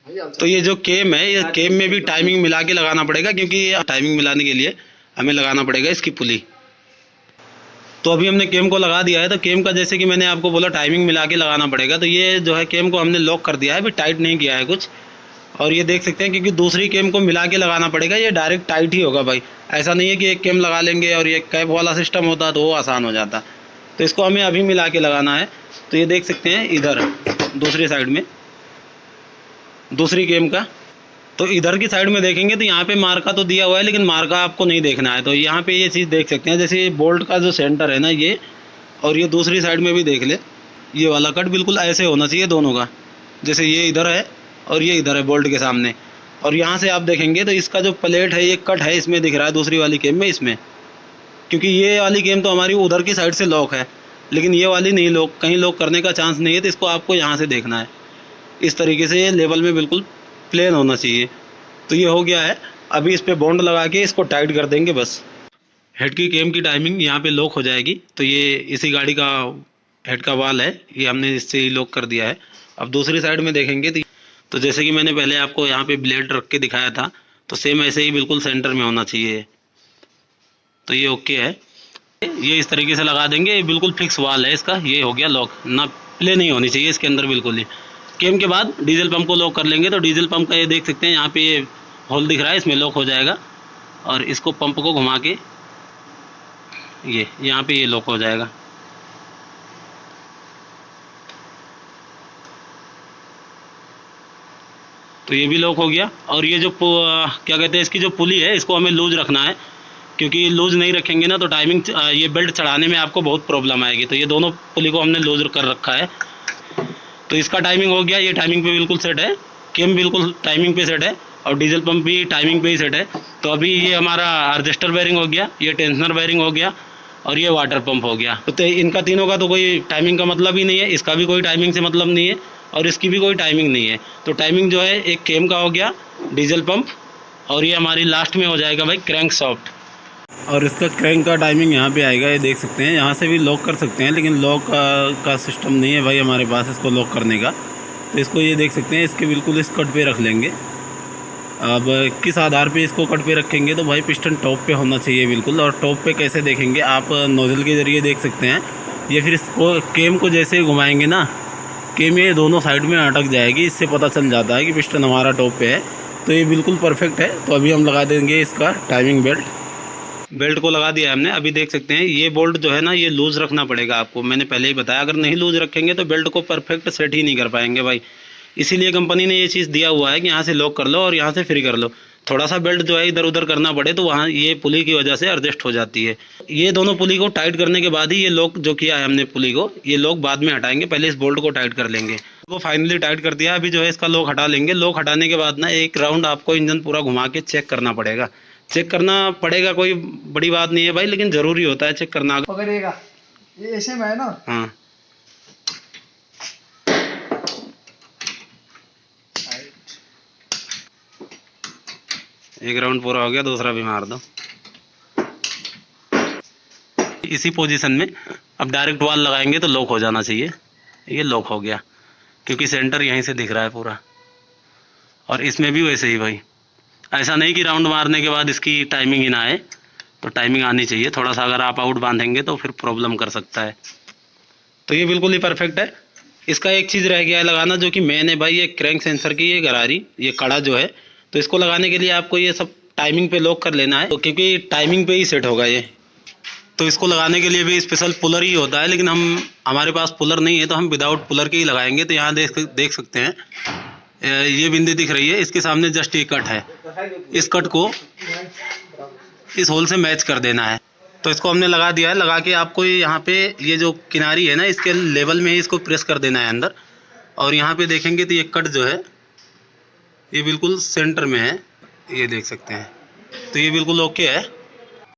तो ये जो केम है, ये केम में भी टाइमिंग मिला के लगाना पड़ेगा, क्योंकि टाइमिंग मिलाने के लिए हमें लगाना पड़ेगा इसकी पुली। तो अभी हमने केम को लगा दिया है। तो केम का जैसे कि मैंने आपको बोला टाइमिंग मिला के लगाना पड़ेगा। तो ये जो है केम को हमने लॉक कर दिया है, अभी टाइट नहीं किया है कुछ। और ये देख सकते हैं, क्योंकि दूसरी केम को मिला के लगाना पड़ेगा, ये डायरेक्ट टाइट ही होगा भाई। ऐसा नहीं है कि एक केम लगा लेंगे और ये कैप वाला सिस्टम होता तो वो आसान हो जाता। तो इसको हमें अभी मिला के लगाना है। तो ये देख सकते हैं इधर दूसरी साइड में दूसरी केम का। तो इधर की साइड में देखेंगे तो यहाँ पे मार्का तो दिया हुआ है, लेकिन मार्का आपको नहीं देखना है। तो यहाँ पे ये चीज़ देख सकते हैं, जैसे बोल्ट का जो सेंटर है ना ये, और ये दूसरी साइड में भी देख ले, ये वाला कट बिल्कुल ऐसे होना चाहिए दोनों का। जैसे ये इधर है और ये इधर है बोल्ट के सामने। और यहाँ से आप देखेंगे तो इसका जो प्लेट है ये कट है, इसमें दिख रहा है दूसरी वाली केम में इसमें। क्योंकि ये वाली केम तो हमारी उधर की साइड से लॉक है, लेकिन ये वाली नहीं लॉक, कहीं लॉक करने का चांस नहीं है। तो इसको आपको यहाँ से देखना है, इस तरीके से ये लेवल में बिल्कुल प्लेन होना चाहिए। तो ये हो गया है। अभी इस पर बॉन्ड लगा के इसको टाइट कर देंगे बस। हेड की केम की टाइमिंग यहाँ पे लॉक हो जाएगी। तो ये इसी गाड़ी का हेड का वाल है, ये हमने इससे ही लॉक कर दिया है। अब दूसरी साइड में देखेंगे तो जैसे कि मैंने पहले आपको यहाँ पे ब्लेड रख के दिखाया था, तो सेम ऐसे ही बिल्कुल सेंटर में होना चाहिए। तो ये ओके है, ये इस तरीके से लगा देंगे। ये बिल्कुल फिक्स वाल है इसका, ये हो गया लॉक, ना प्ले नहीं होनी चाहिए इसके अंदर बिल्कुल ही। केम के बाद डीजल पंप को लॉक कर लेंगे। तो डीजल पंप का ये देख सकते हैं, यहाँ पे ये होल दिख रहा है, इसमें लॉक हो जाएगा। और इसको पंप को घुमा के ये यहाँ पे ये लॉक हो जाएगा। तो ये भी लॉक हो गया। और ये जो क्या कहते हैं, इसकी जो पुली है इसको हमें लूज रखना है, क्योंकि लूज नहीं रखेंगे ना तो टाइमिंग ये बेल्ट चढ़ाने में आपको बहुत प्रॉब्लम आएगी। तो ये दोनों पुली को हमने लूज कर रखा है। तो इसका टाइमिंग हो गया, ये टाइमिंग पे बिल्कुल सेट है, केम बिल्कुल टाइमिंग पे सेट है, और डीजल पंप भी टाइमिंग पे ही सेट है। तो अभी ये हमारा हार्वेस्टर बेयरिंग हो गया, ये टेंशनर बेयरिंग हो गया, और ये वाटर पंप हो गया। तो इनका तीनों का तो कोई टाइमिंग का मतलब ही नहीं है, इसका भी कोई टाइमिंग से मतलब नहीं है, और इसकी भी कोई टाइमिंग नहीं है। तो टाइमिंग जो है एक केम का हो गया, डीजल पंप, और ये हमारी लास्ट में हो जाएगा भाई क्रैंक सॉफ्ट। और इसका क्रैंक का टाइमिंग यहाँ पे आएगा, ये देख सकते हैं। यहाँ से भी लॉक कर सकते हैं, लेकिन लॉक का सिस्टम नहीं है भाई हमारे पास इसको लॉक करने का। तो इसको ये देख सकते हैं, इसके बिल्कुल इस कट पे रख लेंगे। अब किस आधार पे इसको कट पे रखेंगे, तो भाई पिस्टन टॉप पे होना चाहिए बिल्कुल। और टॉप पे कैसे देखेंगे आप, नोजल के ज़रिए देख सकते हैं। ये फिर इसको केम को जैसे घुमाएंगे ना, केम ये दोनों साइड में अटक जाएगी, इससे पता चल जाता है कि पिस्टन हमारा टॉप पे है। तो ये बिल्कुल परफेक्ट है। तो अभी हम लगा देंगे इसका टाइमिंग बेल्ट को लगा दिया हमने। अभी देख सकते हैं ये बोल्ट जो है ना, ये लूज़ रखना पड़ेगा आपको, मैंने पहले ही बताया। अगर नहीं लूज़ रखेंगे तो बेल्ट को परफेक्ट सेट ही नहीं कर पाएंगे भाई। इसीलिए कंपनी ने ये चीज़ दिया हुआ है कि यहाँ से लॉक कर लो और यहाँ से फ्री कर लो। थोड़ा सा बेल्ट जो है इधर उधर करना पड़े तो वहाँ ये पुली की वजह से एडजस्ट हो जाती है। ये दोनों पुली को टाइट करने के बाद ही ये लॉक जो किया है हमने पुली को, ये लॉक बाद में हटाएंगे, पहले इस बोल्ट को टाइट कर लेंगे। वो फाइनली टाइट कर दिया। अभी जो है इसका लॉक हटा लेंगे। लॉक हटाने के बाद ना एक राउंड आपको इंजन पूरा घुमा के चेक करना पड़ेगा। चेक करना पड़ेगा, कोई बड़ी बात नहीं है भाई, लेकिन ज़रूरी होता है चेक करना। पकड़ेगा ये ऐसे में है ना। हाँ, एक राउंड पूरा हो गया, दूसरा भी मार दो। इसी पोजीशन में अब डायरेक्ट वाल लगाएंगे तो लॉक हो जाना चाहिए। ये लॉक हो गया, क्योंकि सेंटर यहीं से दिख रहा है पूरा। और इसमें भी वैसे ही भाई, ऐसा नहीं कि राउंड मारने के बाद इसकी टाइमिंग ही ना आए, तो टाइमिंग आनी चाहिए। थोड़ा सा अगर आप आउट बांधेंगे तो फिर प्रॉब्लम कर सकता है। तो ये बिल्कुल ही परफेक्ट है। इसका एक चीज़ रह गया है लगाना, जो कि मेन है भाई, ये क्रैंक सेंसर की ये गरारी, ये कड़ा जो है। तो इसको लगाने के लिए आपको ये सब टाइमिंग पे लॉक कर लेना है, तो क्योंकि टाइमिंग पे ही सेट होगा ये। तो इसको लगाने के लिए भी स्पेशल पुलर ही होता है, लेकिन हमारे पास पुलर नहीं है, तो हम विदाउट पुलर के ही लगाएंगे। तो यहाँ देख सकते हैं, ये बिंदी दिख रही है, इसके सामने जस्ट ये कट है। इस कट को इस होल से मैच कर देना है। तो इसको हमने लगा दिया है। लगा के आपको यहाँ पे ये जो किनारी है ना, इसके लेवल में ही इसको प्रेस कर देना है अंदर। और यहाँ पे देखेंगे तो ये कट जो है ये बिल्कुल सेंटर में है, ये देख सकते हैं। तो ये बिल्कुल ओके है।